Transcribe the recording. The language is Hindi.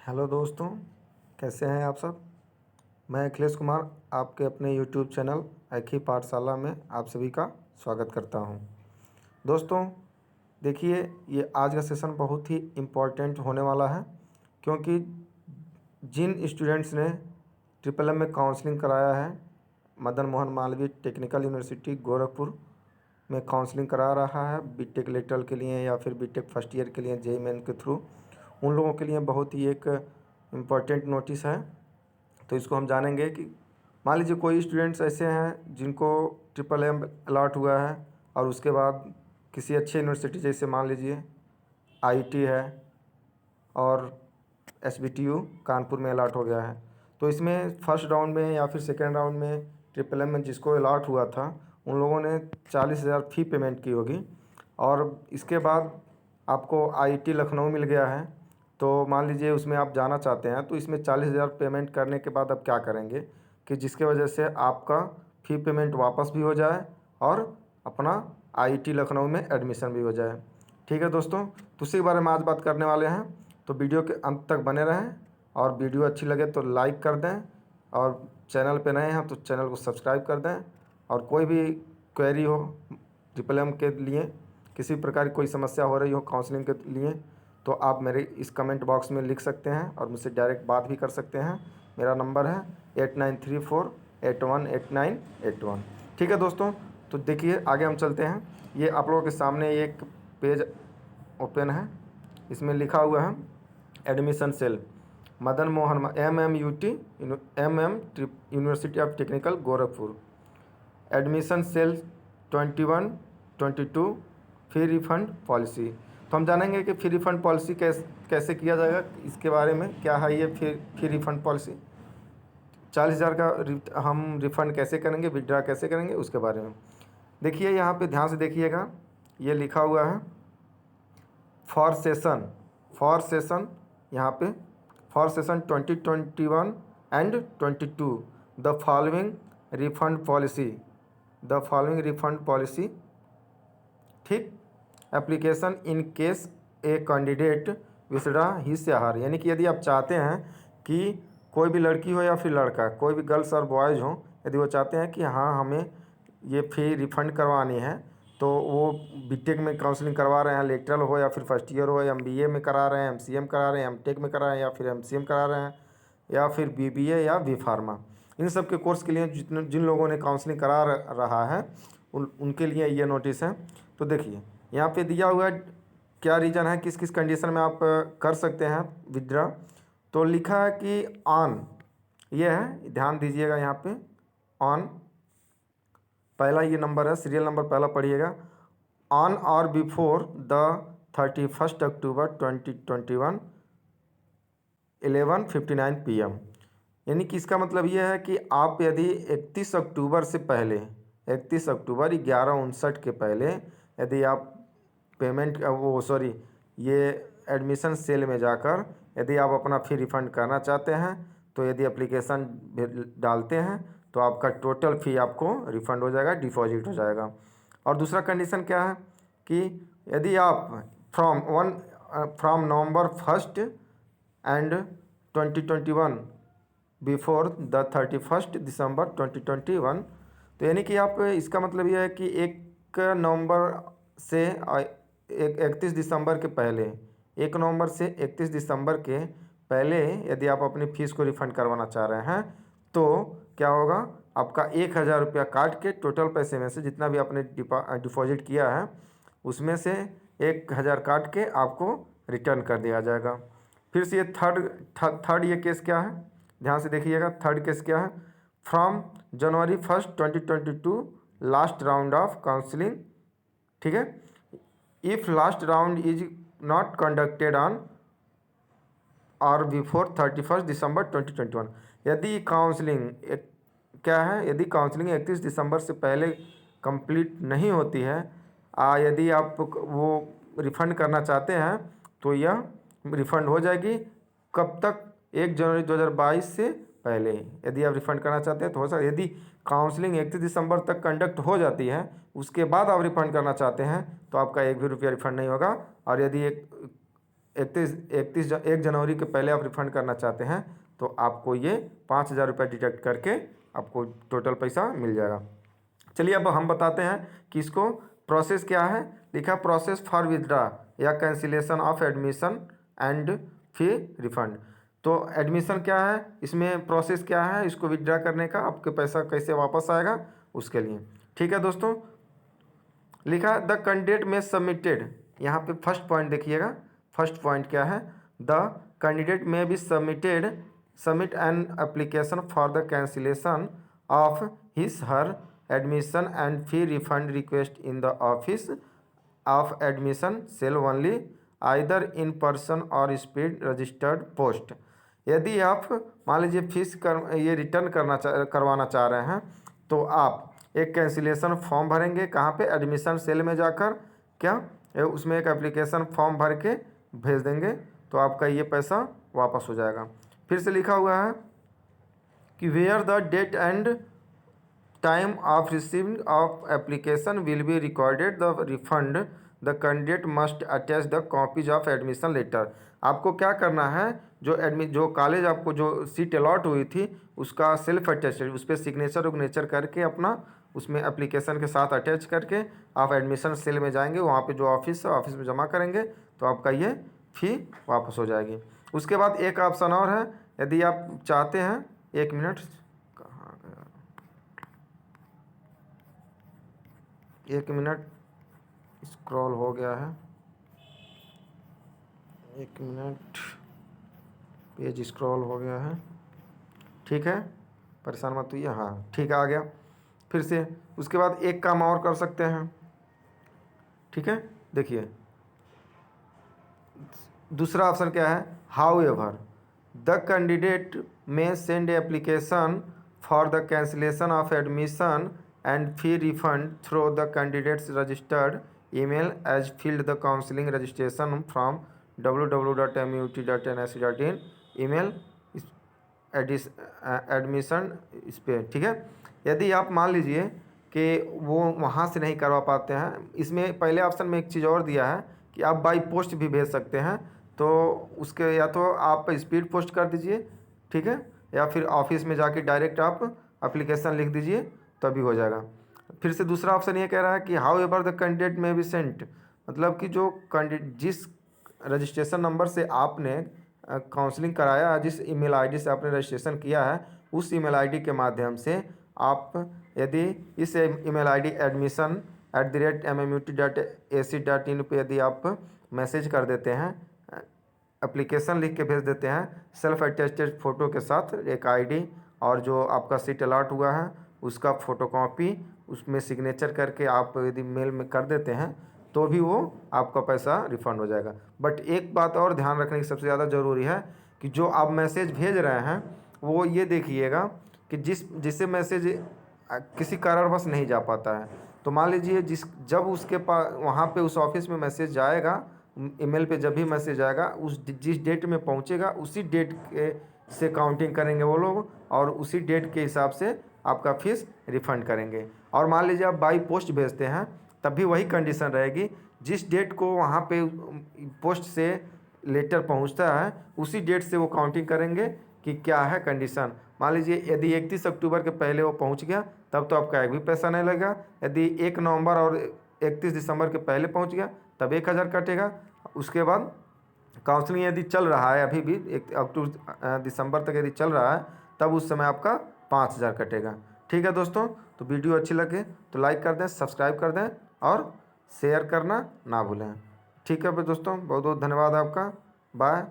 हेलो दोस्तों, कैसे हैं आप सब। मैं अखिलेश कुमार आपके अपने यूट्यूब चैनल ऐखी पाठशाला में आप सभी का स्वागत करता हूं। दोस्तों देखिए, ये आज का सेशन बहुत ही इम्पोर्टेंट होने वाला है, क्योंकि जिन स्टूडेंट्स ने ट्रिपल एम में काउंसलिंग कराया है, मदन मोहन मालवीय टेक्निकल यूनिवर्सिटी गोरखपुर में काउंसलिंग करा रहा है बीटेक लेटरल के लिए या फिर बीटेक फर्स्ट ईयर के लिए जेईई मेन के थ्रू, उन लोगों के लिए बहुत ही एक इम्पॉर्टेंट नोटिस है। तो इसको हम जानेंगे कि मान लीजिए कोई स्टूडेंट्स ऐसे हैं जिनको ट्रिपल एम अलॉट हुआ है और उसके बाद किसी अच्छे यूनिवर्सिटी जैसे मान लीजिए आईटी है और एसबीटीयू कानपुर में अलॉट हो गया है, तो इसमें फर्स्ट राउंड में या फिर सेकेंड राउंड में ट्रिपल एम में जिसको अलॉट हुआ था उन लोगों ने 40,000 फ़ी पेमेंट की होगी। और इसके बाद आपको आईटी लखनऊ मिल गया है, तो मान लीजिए उसमें आप जाना चाहते हैं, तो इसमें 40,000 पेमेंट करने के बाद आप क्या करेंगे कि जिसके वजह से आपका फ़ी पेमेंट वापस भी हो जाए और अपना आईटी लखनऊ में एडमिशन भी हो जाए। ठीक है दोस्तों, तो उसी के बारे में आज बात करने वाले हैं, तो वीडियो के अंत तक बने रहें और वीडियो अच्छी लगे तो लाइक कर दें और चैनल पे नए हैं तो चैनल को सब्सक्राइब कर दें। और कोई भी क्वेरी हो ट्रिपल एम के लिए, किसी प्रकार की कोई समस्या हो रही हो काउंसलिंग के लिए, तो आप मेरे इस कमेंट बॉक्स में लिख सकते हैं और मुझसे डायरेक्ट बात भी कर सकते हैं। मेरा नंबर है 8934818981। ठीक है दोस्तों, तो देखिए आगे हम चलते हैं। ये आप लोगों के सामने एक पेज ओपन है, इसमें लिखा हुआ है admission cell Madan Mohan MMUT university of technical Gorakhpur admission cell 21-22 free refund policy. तो हम जानेंगे कि फ्री रिफंड पॉलिसी कैसे किया जाएगा, इसके बारे में क्या है ये फ्री रिफंड पॉलिसी। 40,000 का हम रिफ़ंड कैसे करेंगे, विड्रा कैसे करेंगे, उसके बारे में देखिए। यहाँ पे ध्यान से देखिएगा, ये लिखा हुआ है फॉर सेशन यहाँ पे for session 2021 and 22 the following refund policy. ठीक, application in case a candidate withdraw his या हर, यानी कि यदि आप चाहते हैं कि कोई भी लड़की हो या फिर लड़का, कोई भी गर्ल्स और बॉयज़ हों, यदि वो चाहते हैं कि हाँ हमें ये फ़ी रिफ़ंड करवानी है, तो वो बीटेक में काउंसलिंग करवा रहे हैं, लेटरल हो या फिर फर्स्ट ईयर हो, एमबीए में करा रहे हैं, एमसीए में करा रहे हैं, एमटेक में करा रहे हैं या फिर एमसीए में करा रहे हैं या फिर बीबीए या बी फार्मा, इन सब के कोर्स के लिए जिन लोगों ने काउंसलिंग करा रहा है उनके लिए ये नोटिस है। तो देखिए यहाँ पे दिया हुआ है क्या रीज़न है, किस किस कंडीशन में आप कर सकते हैं विड्रा। तो लिखा है कि ऑन, ये है, ध्यान दीजिएगा यहाँ पे ऑन, पहला ये नंबर है, सीरियल नंबर पहला पढ़िएगा, ऑन और बिफोर द 31 अक्टूबर 2021 11:59 PM। यानी कि इसका मतलब ये है कि आप यदि 31 अक्टूबर से पहले, 31 अक्टूबर 11:59 के पहले यदि आप पेमेंट ये एडमिशन सेल में जाकर यदि आप अपना फ़ी रिफ़ंड करना चाहते हैं, तो यदि एप्लीकेशन डालते हैं तो आपका टोटल फ़ी आपको रिफ़ंड हो जाएगा, डिपॉजिट हो जाएगा। और दूसरा कंडीशन क्या है कि यदि आप from November 1 and 2021 before the 31 दिसंबर 2021, तो यानी कि आप, इसका मतलब यह है कि 1 नवंबर से 31 दिसंबर के पहले, 1 नवंबर से 31 दिसंबर के पहले यदि आप अपनी फ़ीस को रिफ़ंड करवाना चाह रहे हैं, तो क्या होगा, आपका 1,000 रुपया काट के टोटल पैसे में से जितना भी आपने डिपॉजिट किया है उसमें से 1,000 काट के आपको रिटर्न कर दिया जाएगा। फिर से ये थर्ड ये केस क्या है, ध्यान से देखिएगा, थर्ड केस क्या है, from January 1 2022 last round of counselling. ठीक है, if last round is not conducted on और बिफोर 31 दिसंबर 2021, यदि काउंसलिंग क्या है, यदि काउंसलिंग 31 दिसंबर से पहले कंप्लीट नहीं होती है, यदि आप वो रिफ़ंड करना चाहते हैं तो यह रिफ़ंड हो जाएगी। कब तक, 1 जनवरी 2022 से पहले यदि आप रिफ़ंड करना चाहते हैं तो हो सकता है। यदि काउंसलिंग 31 दिसंबर तक कंडक्ट हो जाती है, उसके बाद आप रिफ़ंड करना चाहते हैं, तो आपका एक भी रुपया रिफ़ंड नहीं होगा। और यदि 1 जनवरी के पहले आप रिफ़ंड करना चाहते हैं तो आपको ये 5,000 रुपये डिडक्ट करके आपको टोटल पैसा मिल जाएगा। चलिए अब हम बताते हैं कि इसको प्रोसेस क्या है। लिखा प्रोसेस फॉर विथड्रा या cancellation of admission and fee refund. तो एडमिशन क्या है, इसमें प्रोसेस क्या है, इसको विथड्रा करने का, आपके पैसा कैसे वापस आएगा उसके लिए। ठीक है दोस्तों, लिखा द कैंडिडेट में सबमिटेड। यहाँ पे फर्स्ट पॉइंट देखिएगा, फर्स्ट पॉइंट क्या है, the candidate may be submit an application for the cancellation of his her admission and fee refund request in the office of admission cell only either in person or speed registered post. यदि आप मान लीजिए ये रिटर्न करवाना चाह रहे हैं तो आप एक कैंसिलेशन फॉर्म भरेंगे, कहाँ पे, एडमिशन सेल में जाकर, क्या उसमें एक एप्लीकेशन फॉर्म भर के भेज देंगे तो आपका ये पैसा वापस हो जाएगा। फिर से लिखा हुआ है कि where the date and time of receiving of application will be recorded the refund the candidate must attach the copies of admission letter. आपको क्या करना है, जो कॉलेज आपको जो सीट अलॉट हुई थी उसका सेल्फ अटेस्टेड, उस पर सिग्नेचर उग्नेचर करके अपना उसमें एप्लीकेशन के साथ अटैच करके आप एडमिशन सेल में जाएंगे, वहाँ पे जो ऑफिस है ऑफिस में जमा करेंगे तो आपका ये फ़ी वापस हो जाएगी। उसके बाद एक ऑप्शन और है, यदि आप चाहते हैं, 1 मिनट, कहाँ गया, 1 मिनट स्क्रॉल हो गया है, 1 मिनट पेज स्क्रॉल हो गया है, ठीक है, परेशान मत हुइए, हाँ ठीक है आ गया। फिर से उसके बाद एक काम और कर सकते हैं, ठीक है, देखिए दूसरा ऑप्शन क्या है, however the candidate may send application for the cancellation of admission and fee refund through the candidate's registered email as filled the counselling registration from www.mut.nsc.in email admission इस पर, ठीक है। यदि आप मान लीजिए कि वो वहाँ से नहीं करवा पाते हैं, इसमें पहले ऑप्शन में एक चीज़ और दिया है कि आप बाई पोस्ट भी भेज सकते हैं, तो उसके या तो आप स्पीड पोस्ट कर दीजिए, ठीक है, या फिर ऑफिस में जाके डायरेक्ट आप एप्लीकेशन लिख दीजिए तभी हो जाएगा। फिर से दूसरा ऑप्शन ये कह रहा है कि how ever the candidate may be sent, मतलब कि जो कैंडिडेट जिस रजिस्ट्रेशन नंबर से आपने काउंसलिंग कराया, जिस ईमेल आईडी से आपने रजिस्ट्रेशन किया है, उस ईमेल आईडी के माध्यम से आप यदि इस ईमेल आईडी admission@mmut.ac.in पे यदि आप मैसेज कर देते हैं, एप्लीकेशन लिख के भेज देते हैं सेल्फ अटेस्टेड फ़ोटो के साथ, एक आईडी और जो आपका सीट अलॉट हुआ है उसका फ़ोटोकॉपी उसमें सिग्नेचर करके आप यदि मेल में कर देते हैं तो भी वो आपका पैसा रिफ़ंड हो जाएगा। बट एक बात और ध्यान रखने की सबसे ज़्यादा ज़रूरी है कि जो आप मैसेज भेज रहे हैं वो ये देखिएगा कि जिससे मैसेज किसी कारणवश नहीं जा पाता है, तो मान लीजिए जब उसके पास वहाँ पे उस ऑफिस में मैसेज जाएगा, ईमेल पे जब भी मैसेज आएगा जिस डेट में पहुँचेगा उसी डेट के से काउंटिंग करेंगे वो लोग और उसी डेट के हिसाब से आपका फीस रिफ़ंड करेंगे। और मान लीजिए आप बाई पोस्ट भेजते हैं तब भी वही कंडीशन रहेगी, जिस डेट को वहाँ पे पोस्ट से लेटर पहुँचता है उसी डेट से वो काउंटिंग करेंगे कि क्या है कंडीशन। मान लीजिए यदि 31 अक्टूबर के पहले वो पहुँच गया तब तो आपका एक भी पैसा नहीं लगेगा, यदि 1 नवंबर और 31 दिसंबर के पहले पहुँच गया तब 1,000 कटेगा। उसके बाद काउंसलिंग यदि चल रहा है अभी भी 1 अक्टूबर दिसंबर तक यदि चल रहा है तब उस समय आपका 5,000 कटेगा। ठीक है दोस्तों, तो वीडियो अच्छी लगे तो लाइक कर दें, सब्सक्राइब कर दें और शेयर करना ना भूलें। ठीक है दोस्तों, बहुत बहुत धन्यवाद आपका, बाय।